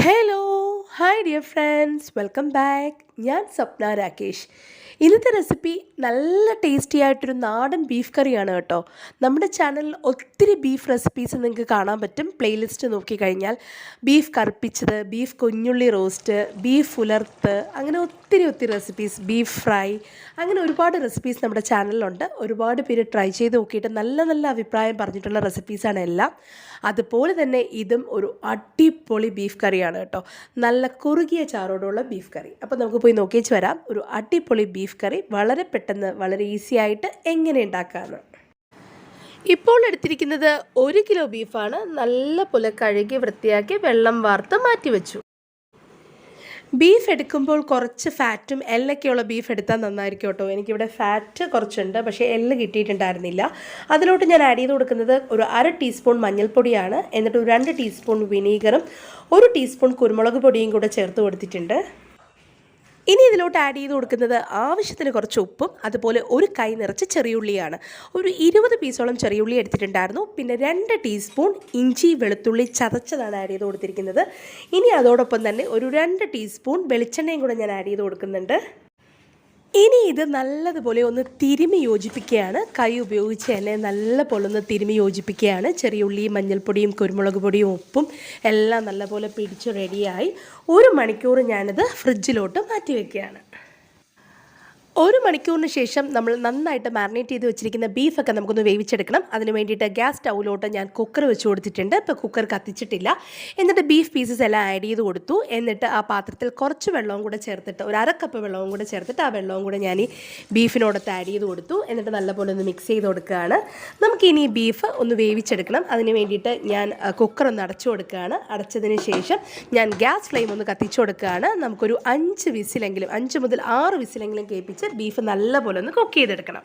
Hello hi dear friends welcome back. ഞാൻ സ്വപ്ന രാകേഷ്. ഇന്നത്തെ recipe നല്ല ടേസ്റ്റി ആയിട്ടൊരു നാടൻ ബീഫ് കറിയാണ് കേട്ടോ. നമ്മുടെ ചാനലിൽ ഒത്തിരി ബീഫ് റെസിപ്പീസ് നിങ്ങൾക്ക് കാണാൻ പറ്റും. പ്ലേലിസ്റ്റ് നോക്കിക്കഴിഞ്ഞാൽ ബീഫ് കറുപ്പിച്ചത്, ബീഫ് കുഞ്ഞുള്ളി റോസ്റ്റ്, ബീഫ് ഉലർത്ത്, അങ്ങനെ ഒത്തിരി റെസിപ്പീസ്, ബീഫ് ഫ്രൈ, അങ്ങനെ ഒരുപാട് റെസിപ്പീസ് നമ്മുടെ ചാനലിലുണ്ട്. ഒരുപാട് പേര് ട്രൈ ചെയ്ത് നോക്കിയിട്ട് നല്ല അഭിപ്രായം പറഞ്ഞിട്ടുള്ള റെസിപ്പീസാണ് എല്ലാം. അതുപോലെ തന്നെ ഇതും ഒരു അടിപൊളി ബീഫ് കറിയാണ് കേട്ടോ. നല്ല കുറുകിയ ചാറോടുള്ള ബീഫ് കറി. അപ്പോൾ നമുക്ക് പോയി നോക്കിച്ച് വരാം ഒരു അടിപൊളി ബീഫ് കറി വളരെ പെട്ടെന്ന് വളരെ ഈസി ആയിട്ട് എങ്ങനെ ഉണ്ടാക്കാമെന്ന്. ഇപ്പോൾ എടുത്തിരിക്കുന്നത് 1 കിലോ ബീഫാണ്. നല്ല പോലെ കഴുകി വൃത്തിയാക്കി വെള്ളം വാർത്ത് മാറ്റി വെച്ചു. ബീഫ് എടുക്കുമ്പോൾ കുറച്ച് ഫാറ്റും എല്ലൊക്കെയുള്ള ബീഫ് എടുത്താൽ നന്നായിരിക്കും കേട്ടോ. എനിക്കിവിടെ ഫാറ്റ് കുറച്ചുണ്ട്, പക്ഷേ എല്ല് കിട്ടിയിട്ടുണ്ടായിരുന്നില്ല. അതിലോട്ട് ഞാൻ ആഡ് ചെയ്ത് കൊടുക്കുന്നത് ഒരു 1/2 ടീസ്പൂൺ മഞ്ഞൾപ്പൊടിയാണ്. എന്നിട്ട് 2 ടീസ്പൂൺ വിനീഗറും 1 ടീസ്പൂൺ കുരുമുളക് പൊടിയും കൂടെ ചേർത്ത് കൊടുത്തിട്ടുണ്ട്. ഇനി ഇതിലോട്ട് ആഡ് ചെയ്ത് കൊടുക്കുന്നത് ആവശ്യത്തിന് കുറച്ച് ഉപ്പും അതുപോലെ ഒരു കൈ നിറച്ച് ചെറിയുള്ളിയാണ്. ഒരു 20 പീസോളം ചെറിയുള്ളി എടുത്തിട്ടുണ്ടായിരുന്നു. പിന്നെ 2 ടീസ്പൂൺ ഇഞ്ചി വെളുത്തുള്ളി ചതച്ചതാണ് ആഡ് ചെയ്ത് കൊടുത്തിരിക്കുന്നത്. ഇനി അതോടൊപ്പം തന്നെ ഒരു 2 ടീസ്പൂൺ വെളിച്ചെണ്ണയും കൂടെ ഞാൻ ആഡ് ചെയ്ത് കൊടുക്കുന്നുണ്ട്. ഇനി ഇത് നല്ലതുപോലെ ഒന്ന് തിരുമി യോജിപ്പിക്കുകയാണ്. കൈ ഉപയോഗിച്ച് തന്നെ നല്ലപോലെ ഒന്ന് തിരുമി യോജിപ്പിക്കുകയാണ്. ചെറിയുള്ളിയും മഞ്ഞൾപ്പൊടിയും കുരുമുളക് പൊടിയും ഉപ്പും എല്ലാം നല്ലപോലെ പിടിച്ച് റെഡിയായി 1 മണിക്കൂർ ഞാനിത് ഫ്രിഡ്ജിലോട്ട് മാറ്റി വയ്ക്കുകയാണ്. 1 മണിക്കൂറിന് ശേഷം നമ്മൾ നന്നായിട്ട് മാരിനേറ്റ് ചെയ്ത് വെച്ചിരിക്കുന്ന ബീഫൊക്കെ നമുക്കൊന്ന് വേവിച്ചെടുക്കണം. അതിന് വേണ്ടിയിട്ട് ഗ്യാസ് സ്റ്റൗവിലോട്ട് ഞാൻ കുക്കർ വെച്ച് കൊടുത്തിട്ടുണ്ട്. ഇപ്പോൾ കുക്കർ കത്തിച്ചിട്ടില്ല. എന്നിട്ട് ബീഫ് പീസസ് എല്ലാം ആഡ് ചെയ്ത് കൊടുത്തു. എന്നിട്ട് ആ പാത്രത്തിൽ കുറച്ച് വെള്ളവും കൂടെ ചേർത്തിട്ട് ഒരു 1/2 കപ്പ് വെള്ളവും കൂടെ ചേർത്തിട്ട് ആ വെള്ളവും കൂടെ ഞാൻ ഈ ബീഫിനോടൊത്ത് ആഡ് ചെയ്ത് കൊടുത്തു. എന്നിട്ട് നല്ലപോലെ ഒന്ന് മിക്സ് ചെയ്ത് കൊടുക്കുകയാണ്. നമുക്കിനി ഈ ബീഫ് ഒന്ന് വേവിച്ചെടുക്കണം. അതിന് വേണ്ടിയിട്ട് ഞാൻ കുക്കർ ഒന്ന് അടച്ചു കൊടുക്കുകയാണ്. അടച്ചതിന് ശേഷം ഞാൻ ഗ്യാസ് ഫ്ലെയിം ഒന്ന് കത്തിച്ചു കൊടുക്കുകയാണ്. നമുക്കൊരു 5 വിസിലെങ്കിലും 5 മുതൽ 6 വിസിലെങ്കിലും കേൾപ്പിച്ച് ബീഫ് നല്ലപോലെ ഒന്ന് കുക്ക് ചെയ്തെടുക്കണം.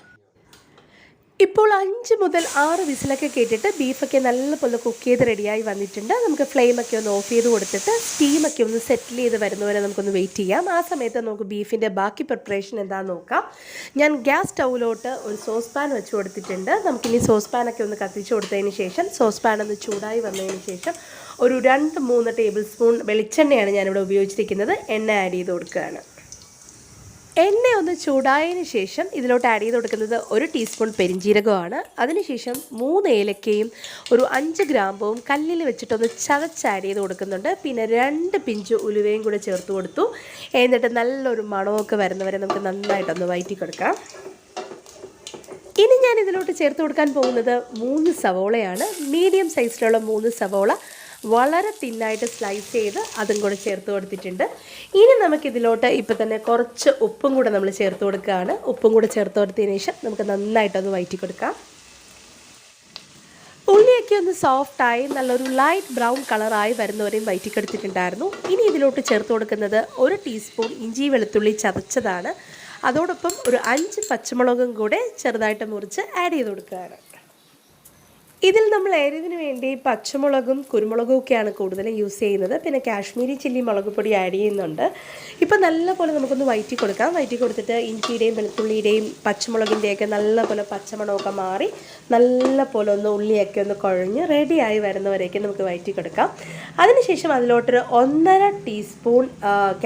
ഇപ്പോൾ 5 മുതൽ 6 വിസിലൊക്കെ കേട്ടിട്ട് ബീഫൊക്കെ നല്ലപോലെ കുക്ക് ചെയ്ത് റെഡിയായി വന്നിട്ടുണ്ട്. നമുക്ക് ഫ്ലെയിമൊക്കെ ഒന്ന് ഓഫ് ചെയ്ത് കൊടുത്തിട്ട് സ്റ്റീമൊക്കെ ഒന്ന് സെറ്റിൽ ചെയ്ത് വരുന്നവരെ നമുക്കൊന്ന് വെയിറ്റ് ചെയ്യാം. ആ സമയത്ത് നമുക്ക് ബീഫിൻ്റെ ബാക്കി പ്രിപ്പറേഷൻ എന്താണെന്ന് നോക്കാം. ഞാൻ ഗ്യാസ് സ്റ്റൗവിലോട്ട് ഒരു സോസ് പാൻ വെച്ച് കൊടുത്തിട്ടുണ്ട്. നമുക്കിനി സോസ് പാനൊക്കെ ഒന്ന് കത്തിച്ച് കൊടുത്തതിന് ശേഷം സോസ് പാൻ ഒന്ന് ചൂടായി വന്നതിന് ശേഷം ഒരു 2-3 ടേബിൾ സ്പൂൺ വെളിച്ചെണ്ണയാണ് ഞാനിവിടെ ഉപയോഗിച്ചിരിക്കുന്നത്. എണ്ണ ആഡ് ചെയ്ത് കൊടുക്കുകയാണ്. എണ്ണ ഒന്ന് ചൂടായതിന് ശേഷം ഇതിലോട്ട് ആഡ് ചെയ്ത് കൊടുക്കുന്നത് 1 ടീസ്പൂൺ പെരിഞ്ജീരകമാണ്. അതിനുശേഷം 3 ഏലക്കയും ഒരു 5 ഗ്രാമ്പും കല്ലിൽ വെച്ചിട്ടൊന്ന് ചതച്ച് ആഡ് ചെയ്ത് കൊടുക്കുന്നുണ്ട്. പിന്നെ 2 പിഞ്ച് ഉലുവയും കൂടെ ചേർത്ത് കൊടുത്തു. എന്നിട്ട് നല്ലൊരു മണമൊക്കെ വരുന്നവരെ നമുക്ക് നന്നായിട്ടൊന്ന് വഴറ്റി കൊടുക്കാം. ഇനി ഞാൻ ഇതിലോട്ട് ചേർത്ത് കൊടുക്കാൻ പോകുന്നത് 3 സവോളയാണ്. മീഡിയം സൈസിലുള്ള 3 സവോള വളരെ തിന്നായിട്ട് സ്ലൈസ് ചെയ്ത് അതും കൂടെ ചേർത്ത് കൊടുത്തിട്ടുണ്ട്. ഇനി നമുക്കിതിലോട്ട് ഇപ്പം തന്നെ കുറച്ച് ഉപ്പും കൂടെ നമ്മൾ ചേർത്ത് കൊടുക്കുകയാണ്. ഉപ്പും കൂടെ ചേർത്ത് കൊടുത്തതിന് ശേഷം നമുക്ക് നന്നായിട്ടൊന്ന് വഴറ്റി കൊടുക്കാം. ഉള്ളിയൊക്കെ ഒന്ന് സോഫ്റ്റായി നല്ലൊരു ലൈറ്റ് ബ്രൗൺ കളറായി വരുന്നവരെയും വഴറ്റിക്കെടുത്തിട്ടുണ്ടായിരുന്നു. ഇനി ഇതിലോട്ട് ചേർത്ത് കൊടുക്കുന്നത് 1 ടീസ്പൂൺ ഇഞ്ചി വെളുത്തുള്ളി ചതച്ചതാണ്. അതോടൊപ്പം ഒരു 5 പച്ചമുളകും കൂടെ ചെറുതായിട്ട് മുറിച്ച് ആഡ് ചെയ്ത് കൊടുക്കുകയാണ്. ഇതിൽ നമ്മൾ എരിവിന് വേണ്ടി പച്ചമുളകും കുരുമുളകും ഒക്കെയാണ് കൂടുതലും യൂസ് ചെയ്യുന്നത്. പിന്നെ കാശ്മീരി ചില്ലി മുളക് പൊടി ആഡ് ചെയ്യുന്നുണ്ട്. ഇപ്പോൾ നല്ലപോലെ നമുക്കൊന്ന് വഴറ്റി കൊടുക്കാം. വഴറ്റി കൊടുത്തിട്ട് ഇഞ്ചിയുടെയും വെളുത്തുള്ളിയുടെയും പച്ചമുളകിൻ്റെയൊക്കെ നല്ലപോലെ പച്ചമണമൊക്കെ മാറി നല്ലപോലെ ഒന്ന് ഉള്ളിയൊക്കെ ഒന്ന് കുഴഞ്ഞ് റെഡിയായി വരുന്നവരേക്ക് നമുക്ക് വഴറ്റി കൊടുക്കാം. അതിനുശേഷം അതിലോട്ടൊരു 1.5 ടീസ്പൂൺ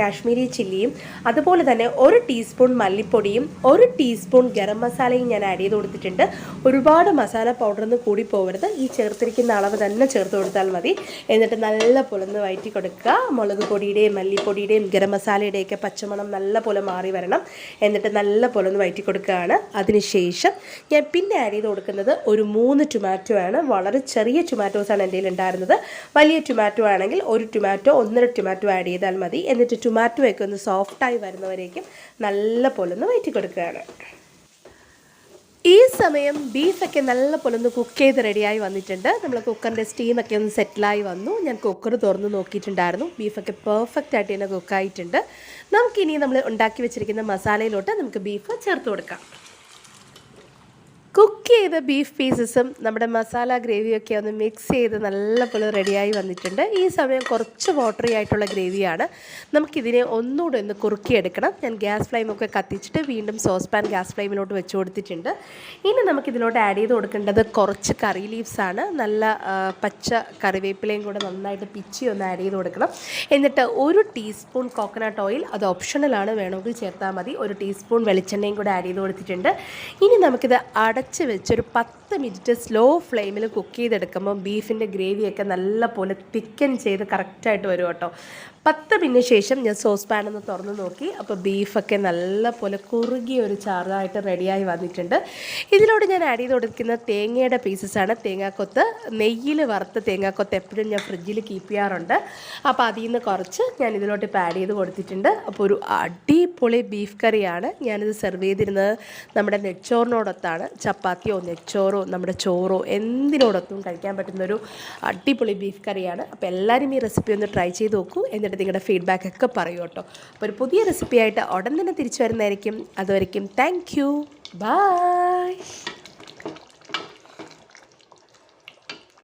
കാശ്മീരി ചില്ലിയും അതുപോലെ തന്നെ 1 ടീസ്പൂൺ മല്ലിപ്പൊടിയും 1 ടീസ്പൂൺ ഗരം മസാലയും ഞാൻ ആഡ് ചെയ്ത് കൊടുത്തിട്ടുണ്ട്. ഒരുപാട് മസാല പൗഡറൊന്നും കൂടി ഈ ചേർത്തിരിക്കുന്ന അളവ് തന്നെ ചേർത്ത് കൊടുത്താൽ മതി. എന്നിട്ട് നല്ല പോലെ ഒന്ന് വഴറ്റി കൊടുക്കുക. മുളക് പൊടിയുടെയും മല്ലിപ്പൊടിയുടെയും ഗരം മസാലയുടെയൊക്കെ പച്ചമണം നല്ല പോലെ മാറി വരണം. എന്നിട്ട് നല്ല പോലെ ഒന്ന് വഴറ്റി കൊടുക്കുകയാണ്. അതിനുശേഷം ഞാൻ പിന്നെ ആഡ് ചെയ്ത് കൊടുക്കുന്നത് ഒരു 3 ടൊമാറ്റോ ആണ്. വളരെ ചെറിയ ടൊമാറ്റോസാണ് എൻ്റെ കയ്യിൽ ഉണ്ടായിരുന്നത്. വലിയ ടൊമാറ്റോ ആണെങ്കിൽ 1 ടൊമാറ്റോ 1.5 ടൊമാറ്റോ ആഡ് ചെയ്താൽ മതി. എന്നിട്ട് ടൊമാറ്റോയൊക്കെ ഒന്ന് സോഫ്റ്റായി വരുന്നവരേക്കും നല്ല പോലെ ഒന്ന് വഴറ്റി കൊടുക്കുകയാണ്. ഈ സമയം ബീഫൊക്കെ നല്ലപോലെ ഒന്ന് കുക്ക് ചെയ്ത് റെഡിയായി വന്നിട്ടുണ്ട്. നമ്മൾ കുക്കറിൻ്റെ സ്റ്റീമൊക്കെ ഒന്ന് സെറ്റിലായി വന്നു. ഞാൻ കുക്കർ തുറന്ന് നോക്കിയിട്ടുണ്ടായിരുന്നു. ബീഫൊക്കെ പെർഫെക്റ്റ് ആയിട്ട് തന്നെ കുക്കായിട്ടുണ്ട്. നമുക്കിനി നമ്മൾ ഉണ്ടാക്കി വെച്ചിരിക്കുന്ന മസാലയിലോട്ട് നമുക്ക് ബീഫ് ചേർത്ത് കൊടുക്കാം. കുക്ക് ചെയ്ത ബീഫ് പീസസും നമ്മുടെ മസാല ഗ്രേവിയൊക്കെ ഒന്ന് മിക്സ് ചെയ്ത് നല്ലപോലെ റെഡിയായി വന്നിട്ടുണ്ട്. ഈ സമയം കുറച്ച് വാട്ടറി ആയിട്ടുള്ള ഗ്രേവിയാണ്. നമുക്കിതിനെ ഒന്നുകൂടെ ഒന്ന് കുറുക്കിയെടുക്കണം. ഞാൻ ഗ്യാസ് ഫ്ലെയിമൊക്കെ കത്തിച്ചിട്ട് വീണ്ടും സോസ് പാൻ ഗ്യാസ് ഫ്ലെയിമിലോട്ട് വെച്ച് കൊടുത്തിട്ടുണ്ട്. ഇനി നമുക്കിതിലോട്ട് ആഡ് ചെയ്ത് കൊടുക്കേണ്ടത് കുറച്ച് കറി ലീവ്സാണ്. നല്ല പച്ച കറിവേപ്പിലയും കൂടെ നന്നായിട്ട് പിച്ചി ഒന്ന് ആഡ് ചെയ്ത് കൊടുക്കണം. എന്നിട്ട് 1 ടീസ്പൂൺ കോക്കനട്ട് ഓയിൽ, അത് ഓപ്ഷണലാണ്, വേണമെങ്കിൽ ചേർത്താൽ മതി. 1 ടീസ്പൂൺ വെളിച്ചെണ്ണയും കൂടെ ആഡ് ചെയ്ത് കൊടുത്തിട്ടുണ്ട്. ഇനി നമുക്കിത് അടച്ച് വെച്ചൊരു 10 മിനിറ്റ് സ്ലോ ഫ്ലെയിമിൽ കുക്ക് ചെയ്തെടുക്കുമ്പോൾ ബീഫിൻ്റെ ഗ്രേവിയൊക്കെ നല്ല പോലെ തിക്കൻ ചെയ്ത് കറക്റ്റായിട്ട് വരും കേട്ടോ. 10 മിനിറ്റിന് ശേഷം ഞാൻ സോസ് പാൻ ഒന്ന് തുറന്ന് നോക്കി. അപ്പോൾ ബീഫൊക്കെ നല്ല പോലെ കുറുകിയ ഒരു ചാറായിട്ട് റെഡിയായി വന്നിട്ടുണ്ട്. ഇതിലോട്ട് ഞാൻ ആഡ് ചെയ്ത് കൊടുക്കുന്ന തേങ്ങയുടെ പീസസാണ്. തേങ്ങാക്കൊത്ത്, നെയ്യിൽ വറുത്ത തേങ്ങാക്കൊത്ത് എപ്പോഴും ഞാൻ ഫ്രിഡ്ജിൽ കീപ്പ് ചെയ്യാറുണ്ട്. അപ്പോൾ അതിൽ നിന്ന് കുറച്ച് ഞാൻ ഇതിലോട്ട് ഇപ്പോൾ ആഡ് ചെയ്ത് കൊടുത്തിട്ടുണ്ട്. അപ്പോൾ ഒരു അടിപൊളി ബീഫ് കറിയാണ്. ഞാനിത് സെർവ് ചെയ്തിരുന്നത് നമ്മുടെ നെച്ചോറിനോടൊത്താണ്. ചപ്പാത്തിയോ നെച്ചോറോ നമ്മുടെ ചോറോ എന്തിനോടൊത്തും കഴിക്കാൻ പറ്റുന്നൊരു അടിപൊളി ബീഫ് കറിയാണ്. അപ്പോൾ എല്ലാവരും ഈ റെസിപ്പി ഒന്ന് ട്രൈ ചെയ്ത് നോക്കൂ. എന്നിട്ട് നിങ്ങളുടെ ഫീഡ്ബാക്കൊക്കെ പറയൂ കേട്ടോ. അപ്പോൾ ഒരു പുതിയ റെസിപ്പിയായിട്ട് ഉടൻ തന്നെ തിരിച്ചു വരുന്നതായിരിക്കും. അതുവരെയ്ക്കും താങ്ക് യു, ബൈ.